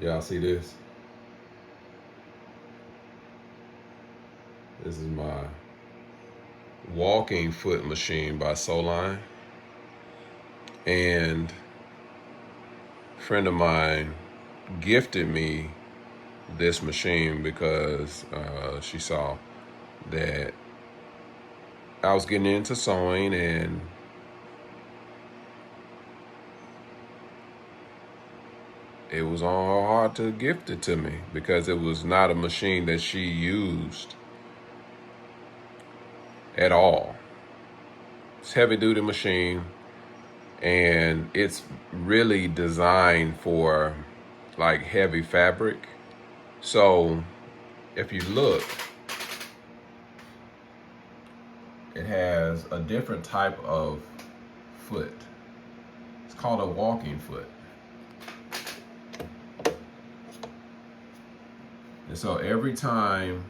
Y'all see this? This is my walking foot machine by Soline. And a friend of mine gifted me this machine because she saw that I was getting into sewing, and it was on her heart to gift it to me because it was not a machine that she used at all. It's a heavy duty machine, and it's really designed for like heavy fabric. So if you look, it has a different type of foot. It's called a walking foot. And so every time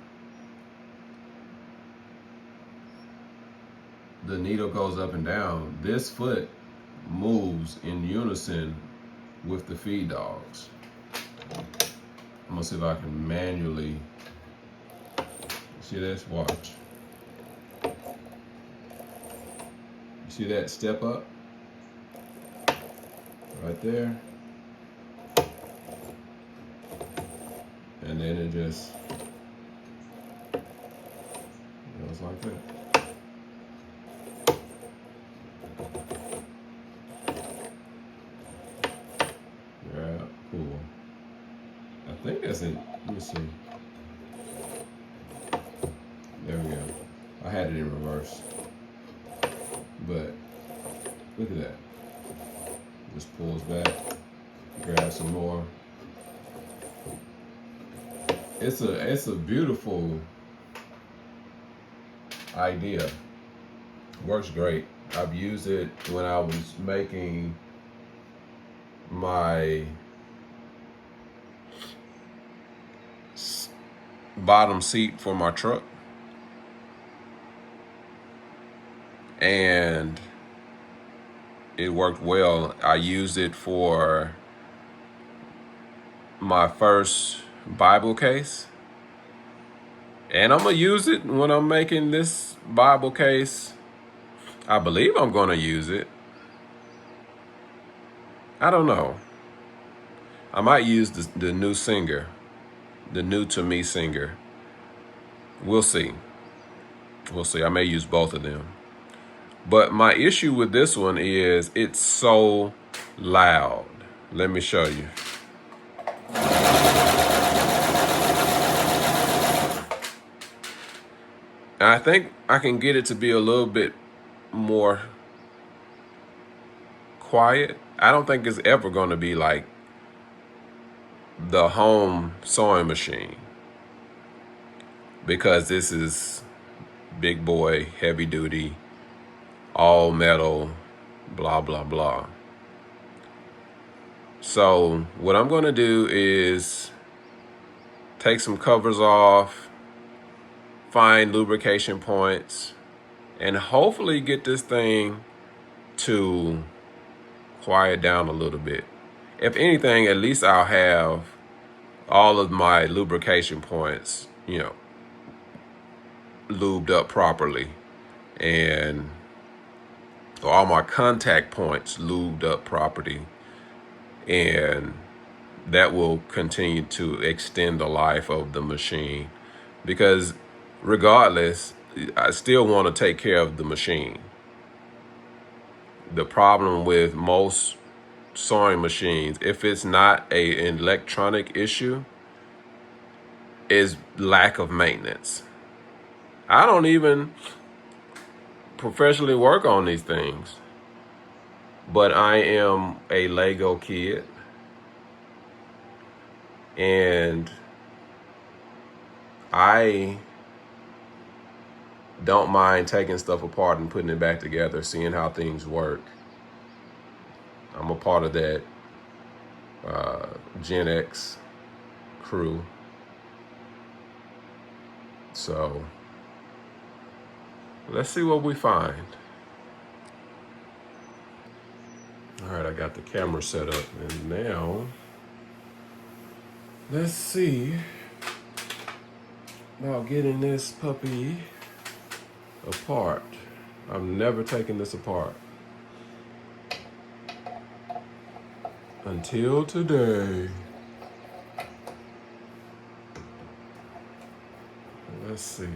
the needle goes up and down, this foot moves in unison with the feed dogs. I'm gonna see if I can manually see this. Watch. You see that step up right there, and then it just goes like that. Yeah, cool. I think that's it. Let me see. There we go. I had it in reverse, but look at that. Just pulls back, grab some more. It's a beautiful idea. Works great. I've used it when I was making my bottom seat for my truck, and it worked well. I used it for my first Bible case, and I'm gonna use it when I'm making this Bible case. I believe I'm gonna use it. I don't know. I might use the new Singer, the new to me Singer. We'll see. We'll see. I may use both of them. But my issue with this one is it's so loud. Let me show you. And I think I can get it to be a little bit more quiet. I don't think it's ever going to be like the home sewing machine, because this is big boy, heavy duty, all metal, blah, blah, blah. So what I'm going to do is take some covers off, find lubrication points, and hopefully get this thing to quiet down a little bit. If anything, at least I'll have all of my lubrication points, lubed up properly, and all my contact points lubed up properly, and that will continue to extend the life of the machine, because regardless, I still want to take care of the machine. The problem with most sewing machines, if it's not an electronic issue, is lack of maintenance. I don't even professionally work on these things, but I am a Lego kid, and I don't mind taking stuff apart and putting it back together, seeing how things work. I'm a part of that Gen X crew. So let's see what we find. All right, I got the camera set up, and now Let's see about getting this puppy apart. I've never taken this apart until today. Let's see.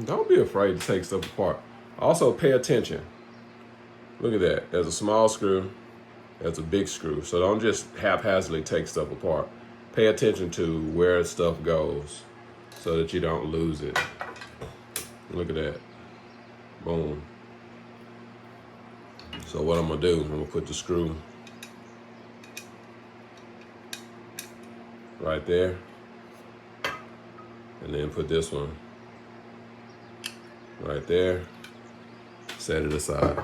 Don't be afraid to take stuff apart. Also, pay attention. Look at that. There's a small screw. There's a big screw. So don't just haphazardly take stuff apart. Pay attention to where stuff goes so that you don't lose it. Look at that. Boom. So what I'm going to do, I'm going to put the screw right there. And then put this one right there. Set it aside.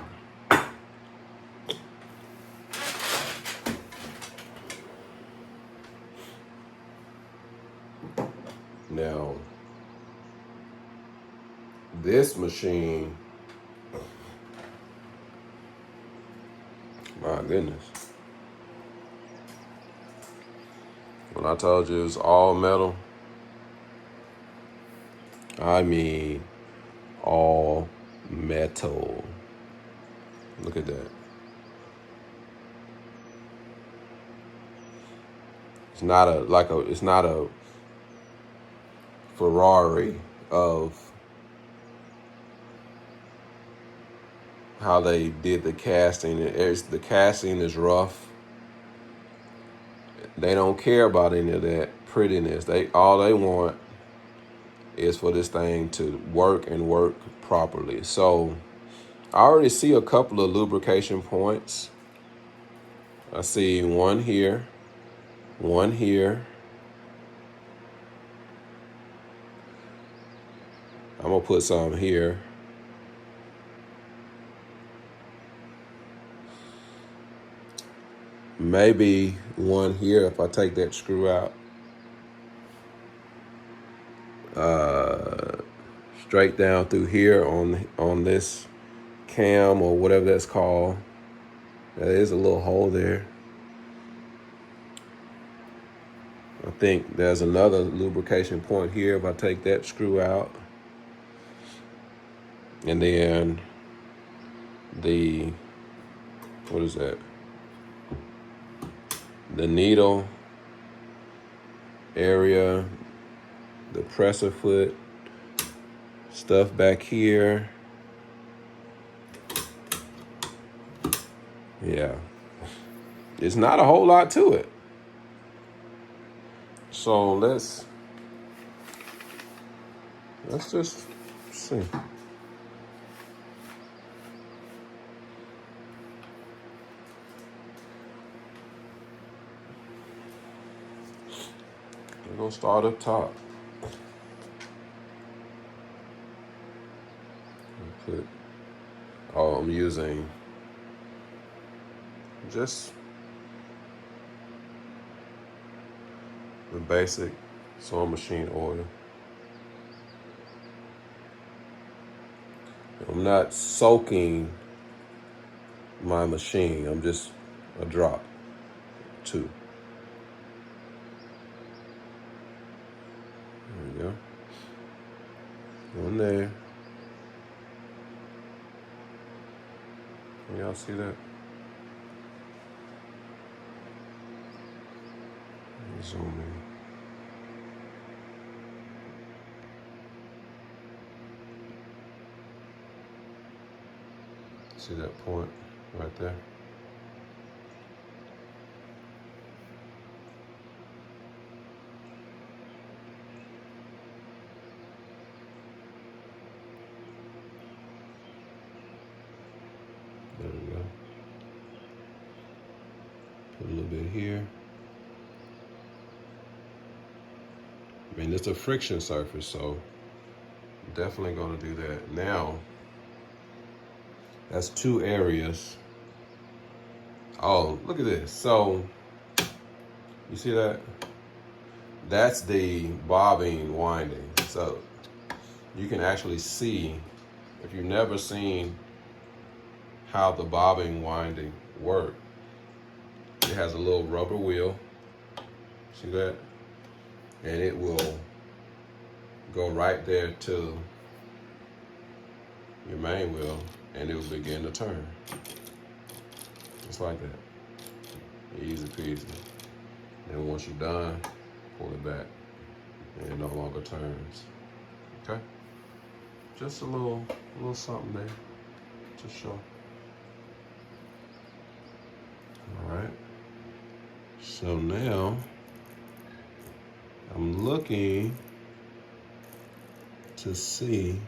Now, this machine, my goodness. When I told you it's all metal, I mean all metal. Look at that. It's not a Ferrari of how they did the casting. The casting is rough. They don't care about any of that prettiness. All they want is for this thing to work and work properly. So I already see a couple of lubrication points. I see one here, one here. I'm gonna put some here. Maybe one here if I take that screw out. Straight down through here on this cam or whatever that's called. There is a little hole there. I think there's another lubrication point here if I take that screw out. And then what is that? The needle area, the presser foot, stuff back here. Yeah. It's not a whole lot to it. So let's just see. We're gonna start up top. I'm using just the basic sewing machine oil. I'm not soaking my machine. I'm just a drop, two. There we go. One there. Can y'all see that? Zoom in. See that point right there? There we go. Put a little bit here. I mean, it's a friction surface, so definitely gonna do that. Now, that's two areas. Oh, look at this. So, you see that? That's the bobbin winding. So, you can actually see, if you've never seen how the bobbin winding work. It has a little rubber wheel. See that? And it will go right there to your main wheel, and it will begin to turn. Just like that. Easy peasy. And once you're done, pull it back, and it no longer turns. Okay? Just a little something there to show. All right. So now I'm looking to see.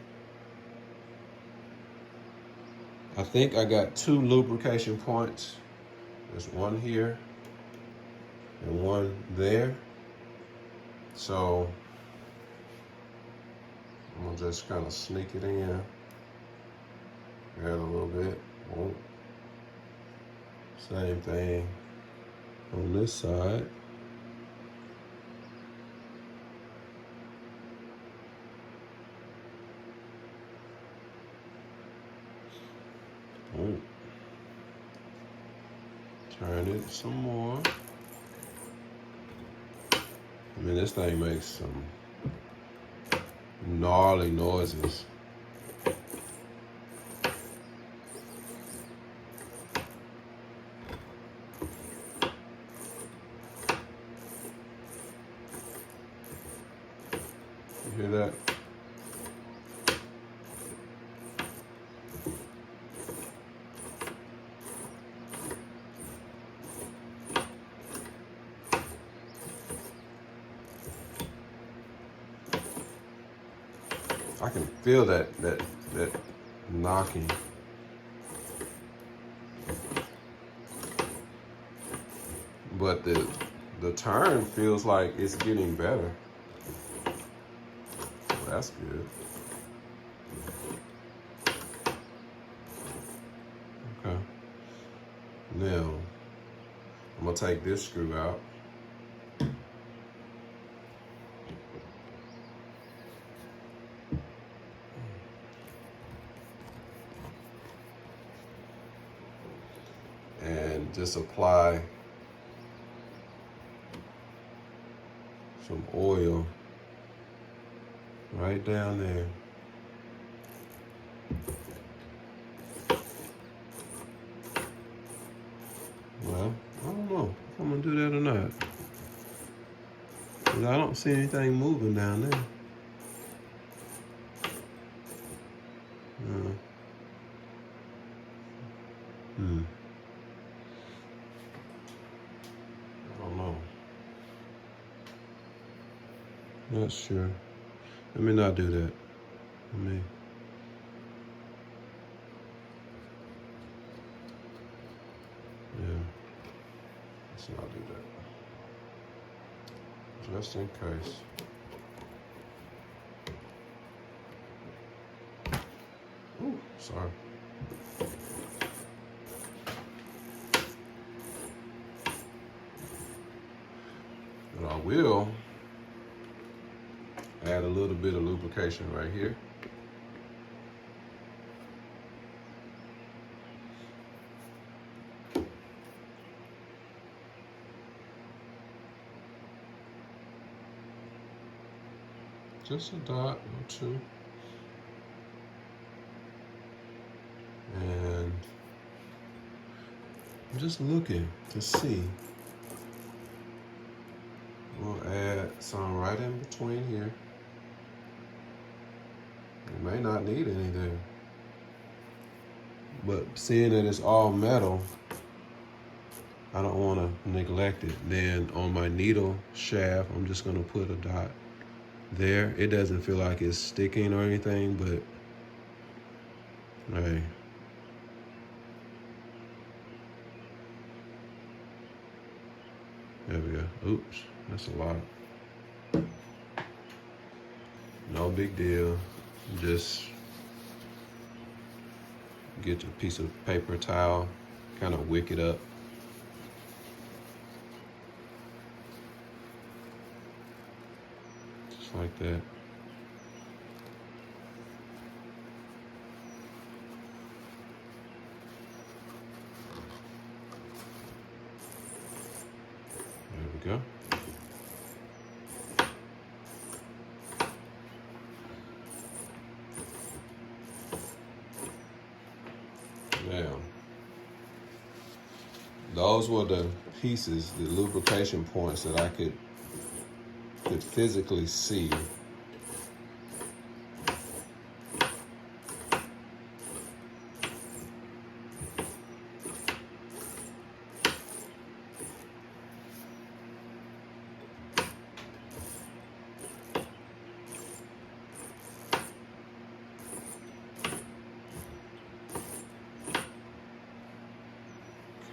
I think I got 2 lubrication points. There's one here and one there. So I'm gonna just kind of sneak it in. Add a little bit. Boom. Same thing on this side. Boom. Turn it some more. I mean, this thing makes some gnarly noises. You hear that? I can feel that knocking. But the turn feels like it's getting better. Well, that's good. Okay. Now I'm gonna take this screw out. And just apply some oil right down there. Well, I don't know if I'm gonna do that or not. 'Cause I don't see anything moving down there. I don't know. Not sure. Let me not do that. Let me. Yeah. Let's not do that. Just in case. Ooh, sorry. But I will add a little bit of lubrication right here. Just a dot or two. And I'm just looking to see. We'll add some right in between here. You may not need any there. But seeing that it's all metal, I don't want to neglect it. Then on my needle shaft, I'm just going to put a dot there. It doesn't feel like it's sticking or anything, but hey. There we go. Oops, that's a lot. No big deal. Just get a piece of paper towel, kind of wick it up. Just like that. go. Now, those were the pieces, the lubrication points that I could physically see.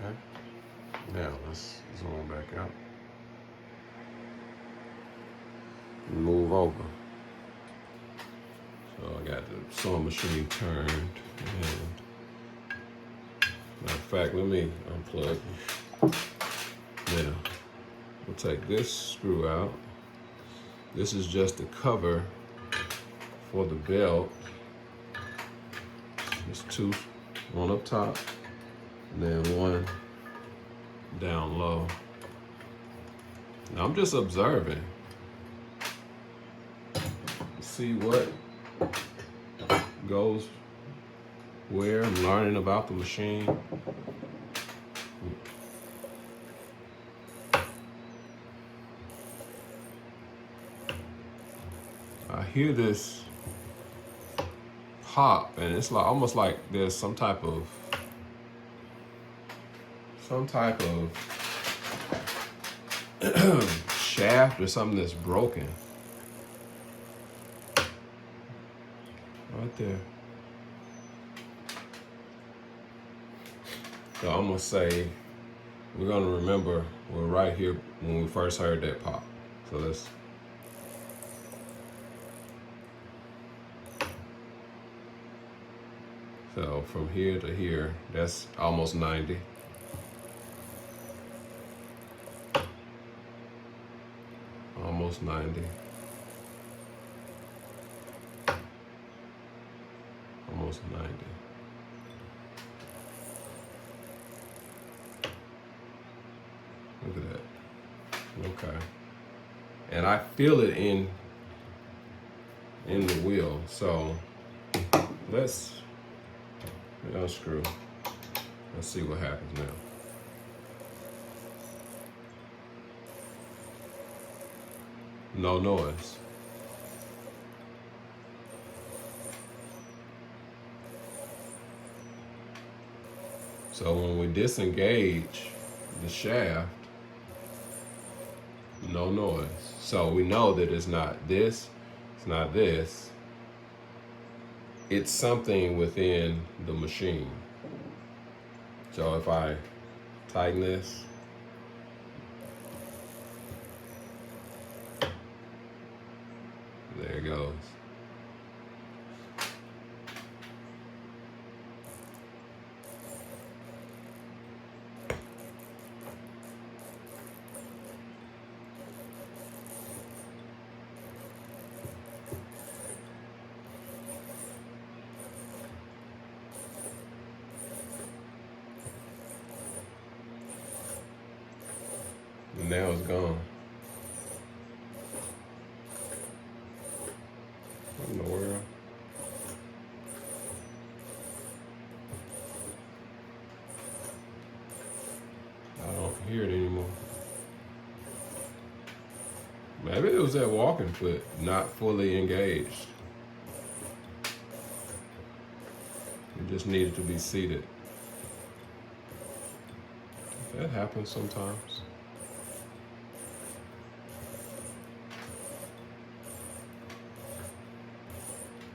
Okay. Now let's zoom back out. Move over. So I got the sewing machine turned. And matter of fact, let me unplug. Now, we'll take this screw out. This is just the cover for the belt. There's two, one up top, and then one down low. Now I'm just observing. See what goes where. I'm learning about the machine. I hear this pop, and it's like almost like there's some type of shaft or something that's broken. Right there. So I'm gonna say we're gonna remember we're right here when we first heard that pop. So let's. So from here to here, that's almost 90. Almost 90. Almost 90. Look at that. Okay. And I feel it in the wheel. So let's unscrew. Let's see what happens now. No noise. So when we disengage the shaft, no noise. So we know that it's not this, it's not this. It's something within the machine. So if I tighten this, there it goes. And now it's gone. What in the world? I don't hear it anymore. Maybe it was that walking foot not fully engaged. It just needed to be seated. That happens sometimes.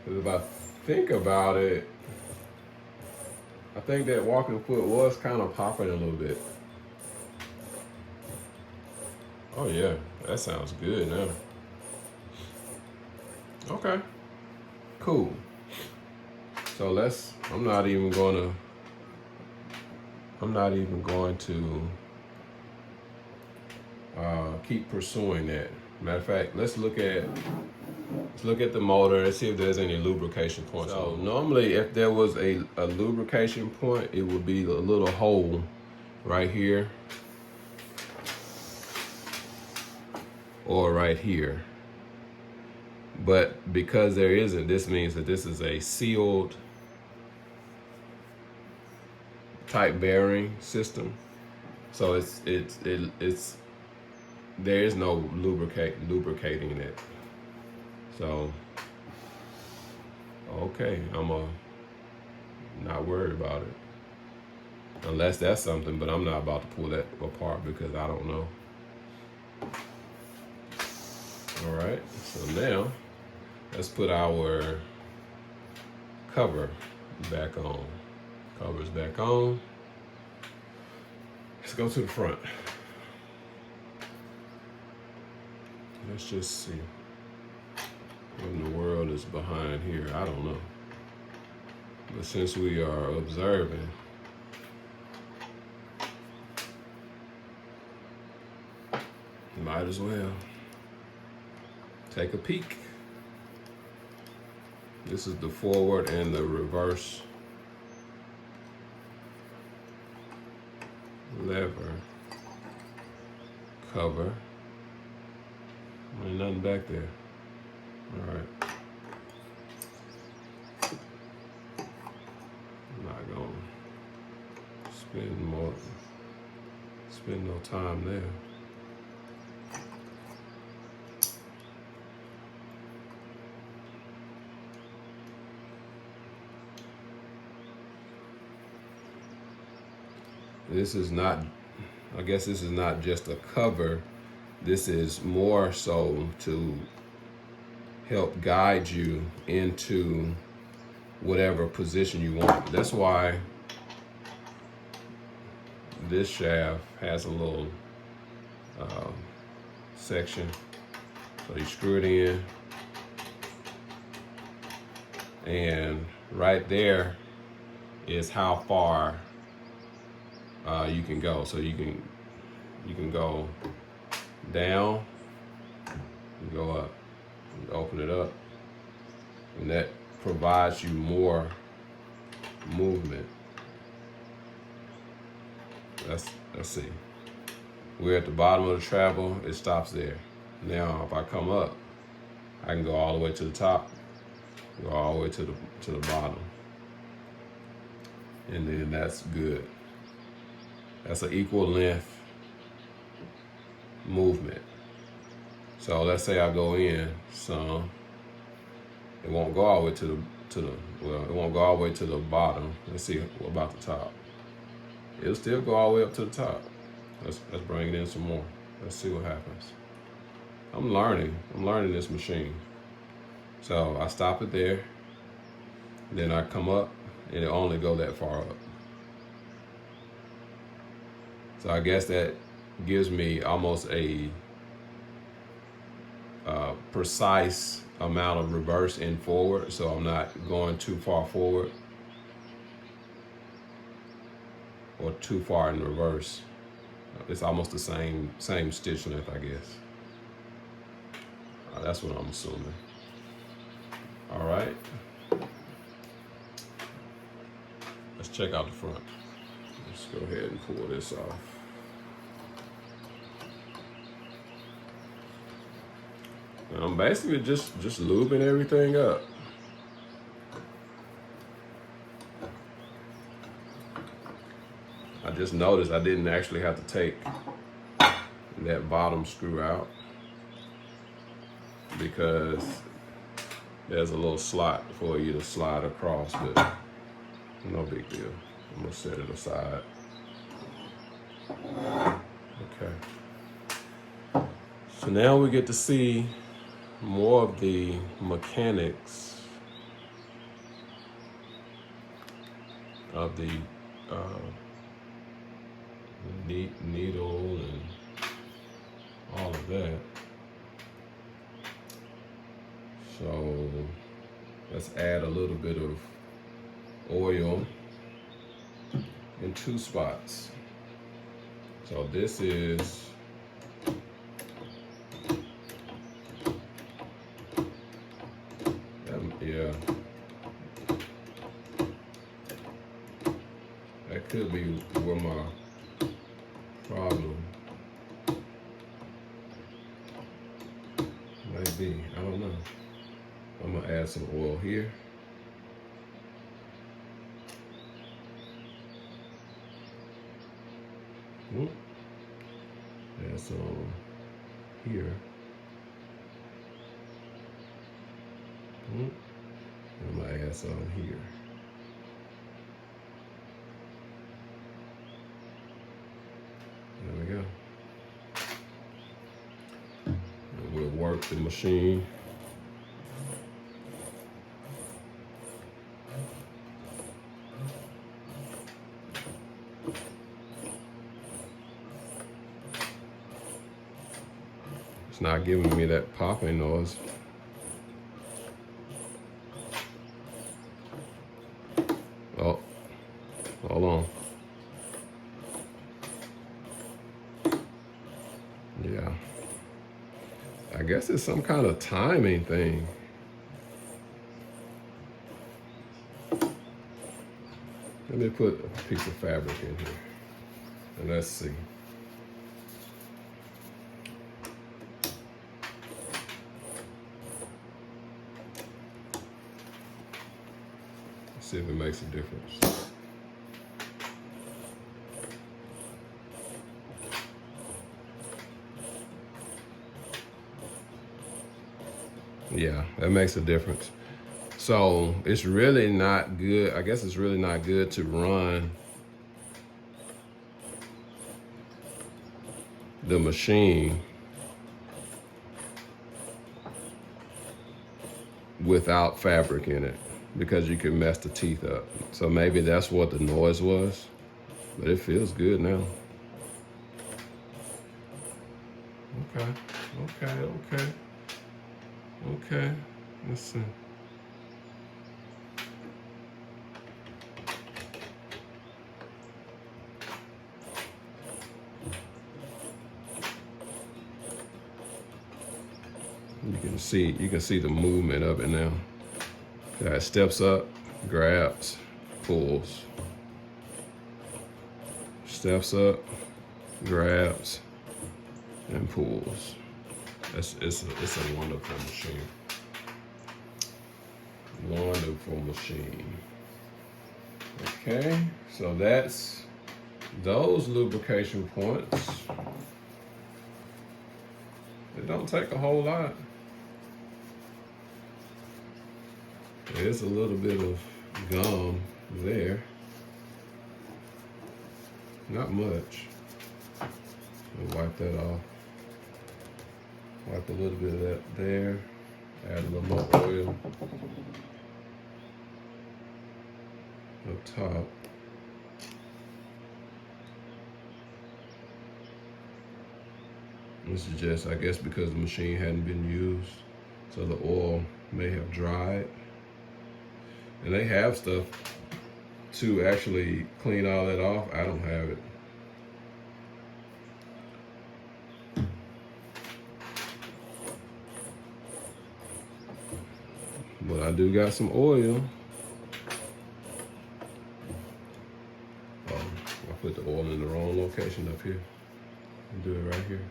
Because if I think about it, I think that walking foot was kind of popping a little bit. Oh yeah, that sounds good now. Okay, cool. So I'm not even going to keep pursuing that. Matter of fact, let's look at the motor and see if there's any lubrication points. So normally if there was a lubrication point, it would be a little hole right here. or right here. But because there isn't, this means that this is a sealed type bearing system. So it's there is no lubricating it. So okay, I'm not worried about it. Unless that's something, but I'm not about to pull that apart because I don't know. All right, so now let's put our cover back on. Cover's back on. Let's go to the front. Let's just see what in the world is behind here. I don't know. But since we are observing, might as well take a peek. This is the forward and the reverse lever cover. Ain't nothing back there. All right. I'm not gonna spend no time there. This is not, I guess this is not just a cover. This is more so to help guide you into whatever position you want. That's why this shaft has a little section. So you screw it in, and right there is how far you can go. So you can go down, you go up, you open it up, and that provides you more movement. Let's see. We're at the bottom of the travel. It stops there. Now, if I come up, I can go all the way to the top, go all the way to the bottom, and then that's good. That's an equal length movement. So let's say I go in some, it won't go all the way to the well, it won't go all the way to the bottom. Let's see about the top. It'll still go all the way up to the top. Let's bring it in some more. Let's see what happens. I'm learning this machine. So I stop it there, then I come up, and it only go that far up. So I guess that gives me almost a precise amount of reverse and forward, so I'm not going too far forward or too far in reverse. It's almost the same stitch length, I guess. That's what I'm assuming. All right. Let's check out the front. Let's go ahead and pull this off. And I'm basically just lubing everything up. I just noticed I didn't actually have to take that bottom screw out because there's a little slot for you to slide across, but no big deal. I'm gonna set it aside. Okay. So now we get to see more of the mechanics of the needle and all of that. So let's add a little bit of oil in two spots. So this is yeah, that could be where my problem might be. I don't know. I'm gonna add some oil here. Add some here. I'm gonna add some here. There we go. And we'll work the machine. It's not giving me that popping noise. Oh, hold on. Yeah. I guess it's some kind of timing thing. Let me put a piece of fabric in here and let's see. Let's see if it makes a difference. Yeah, that makes a difference. So it's really not good. I guess it's really not good to run the machine without fabric in it because you can mess the teeth up. So maybe that's what the noise was, but it feels good now. Okay. Let's see. You can see the movement of it now. It steps up, grabs, pulls. Steps up, grabs, and pulls. It's a wonderful machine. Wonderful machine. Okay, so that's those lubrication points. It don't take a whole lot. There's a little bit of gum there. Not much. I'll wipe that off. Wipe a little bit of that there. Add a little more oil up top. This is just, I guess, because the machine hadn't been used, so the oil may have dried. And they have stuff to actually clean all that off. I don't have it. But I do got some oil. Oh, I put the oil in the wrong location up here. I'll do it right here.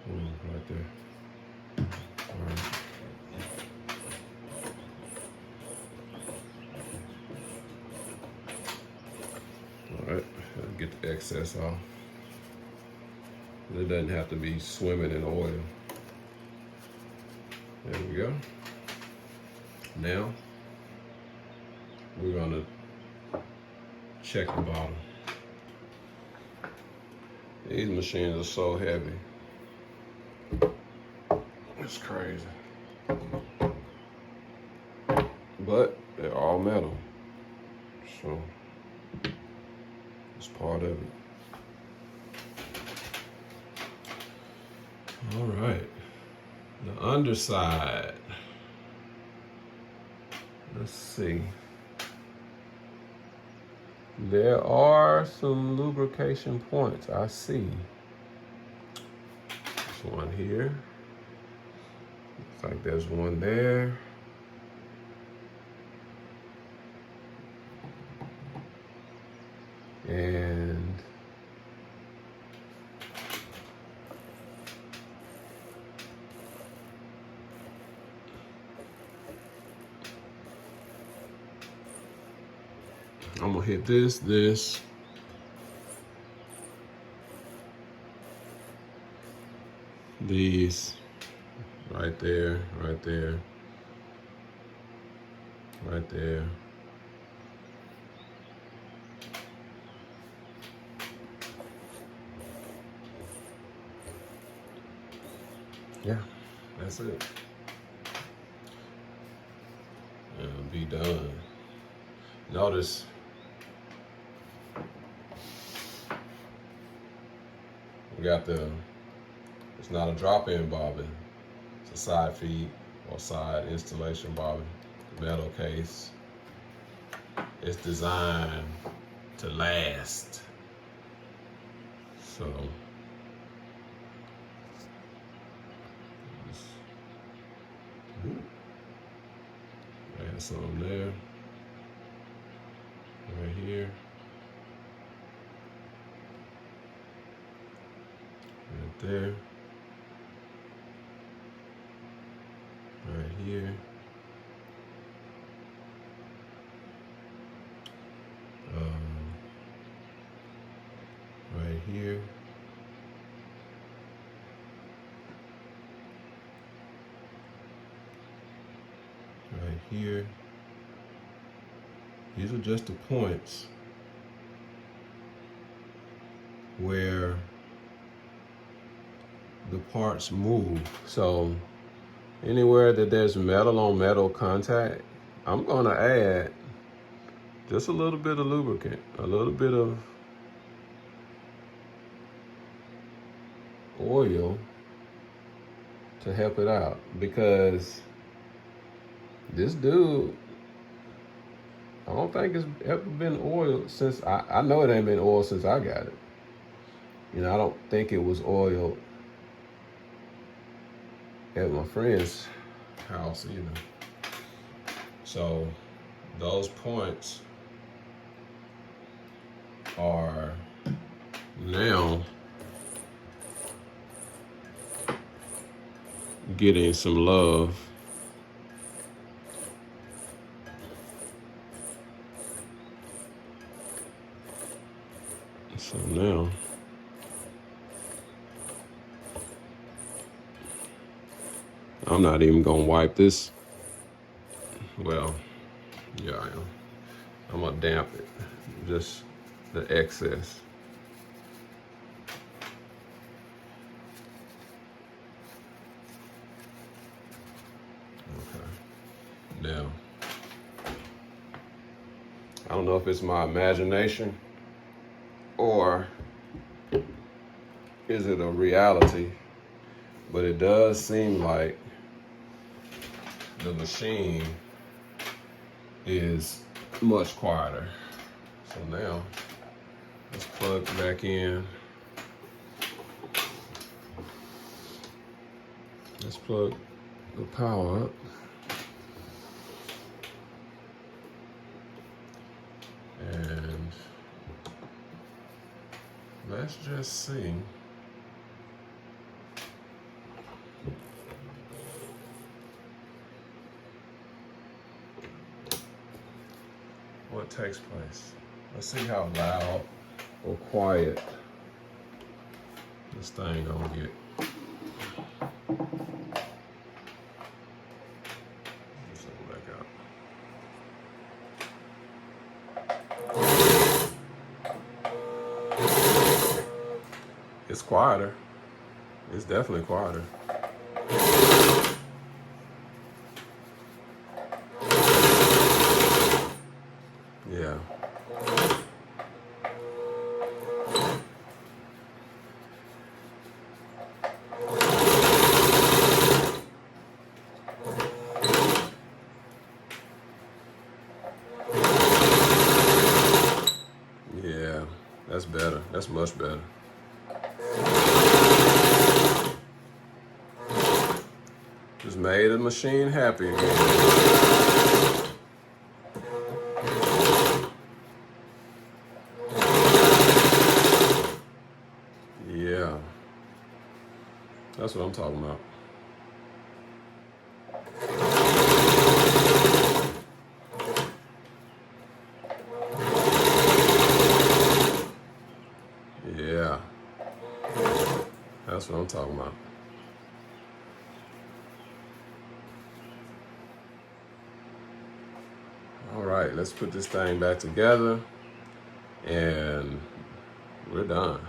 Right there. All right. All right, get the excess off. It doesn't have to be swimming in oil. There we go. Now, we're gonna check the bottom. These machines are so heavy. It's crazy. But they're all metal. So it's part of it. All right. The underside. Let's see. There are some lubrication points. I see. There's one here. Looks like there's one there. And I'm gonna hit this, these right there, right there, right there. Yeah, that's it. And be done. Notice we got it's not a drop-in bobbin. It's a side feed or side installation bobbin. Metal case. It's designed to last. So add some there. Right here. Right there. Right here. Right here. Right here. These are just the points where the parts move. So anywhere that there's metal on metal contact, I'm gonna add just a little bit of lubricant, a little bit of oil to help it out, because this dude, I don't think it's ever been oiled since, I know it ain't been oiled since I got it. You know, I don't think it was oiled at my friend's house either. So those points are now getting some love. So now I'm not even gonna wipe this. Well, yeah, I am. I'm gonna damp it, just the excess. Okay. Now, I don't know if it's my imagination or is it a reality, but it does seem like the machine is much quieter. So now, let's plug back in. Let's plug the power up. And let's just see what takes place. Let's see how loud or quiet this thing gonna get. Let's go back out. It's quieter. It's definitely quieter. Yeah. Yeah, that's better. That's much better. Just made the machine happy again. Yeah, that's what I'm talking about. That's what I'm talking about. All right, let's put this thing back together and we're done.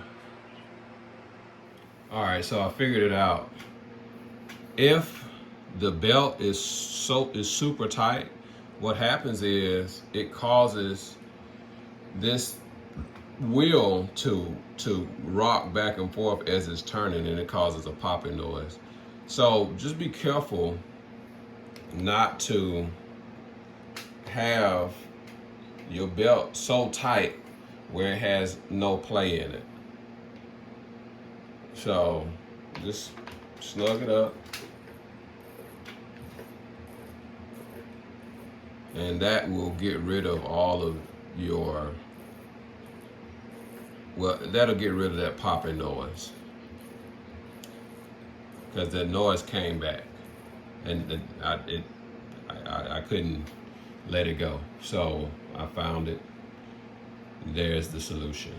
All right, so I figured it out. If the belt is super tight, what happens is it causes this wheel to rock back and forth as it's turning, and it causes a popping noise. So just be careful not to have your belt so tight where it has no play in it. So just snug it up, and that will get rid of all of your, well, that'll get rid of that popping noise, because that noise came back, and I couldn't let it go. So I found it. There's the solution.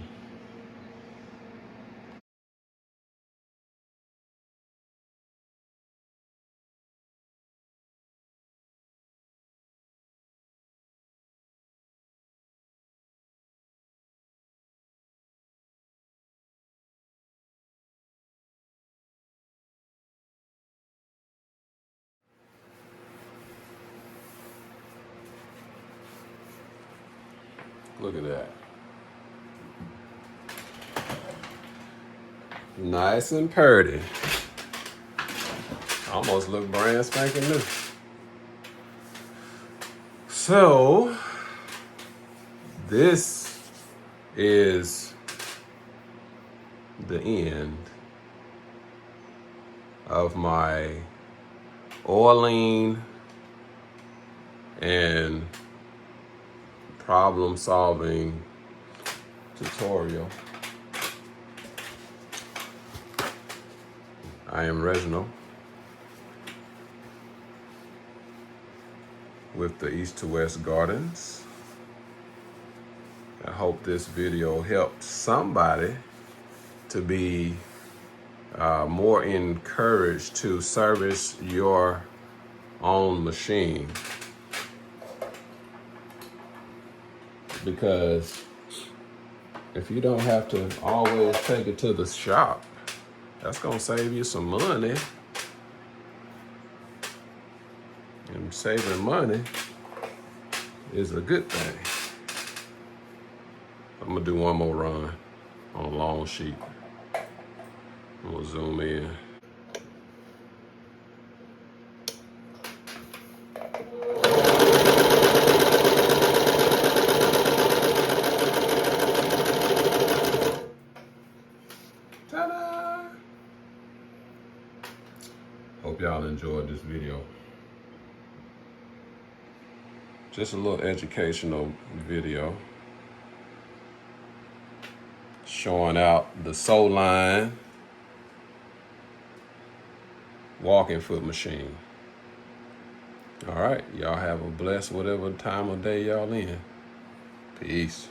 Look at that. Nice and purty. Almost look brand spanking new. So this is the end of my oiling and problem solving tutorial. I am Reginald with the East to West Gardens. I hope this video helped somebody to be more encouraged to service your own machine, because if you don't have to always take it to the shop, that's gonna save you some money. And saving money is a good thing. I'm gonna do one more run on a long sheet. I'm gonna zoom in. Ta-da! Hope y'all enjoyed this video. Just a little educational video showing out the Soline walking foot machine. All right, y'all have a blessed whatever time of day y'all in. Peace.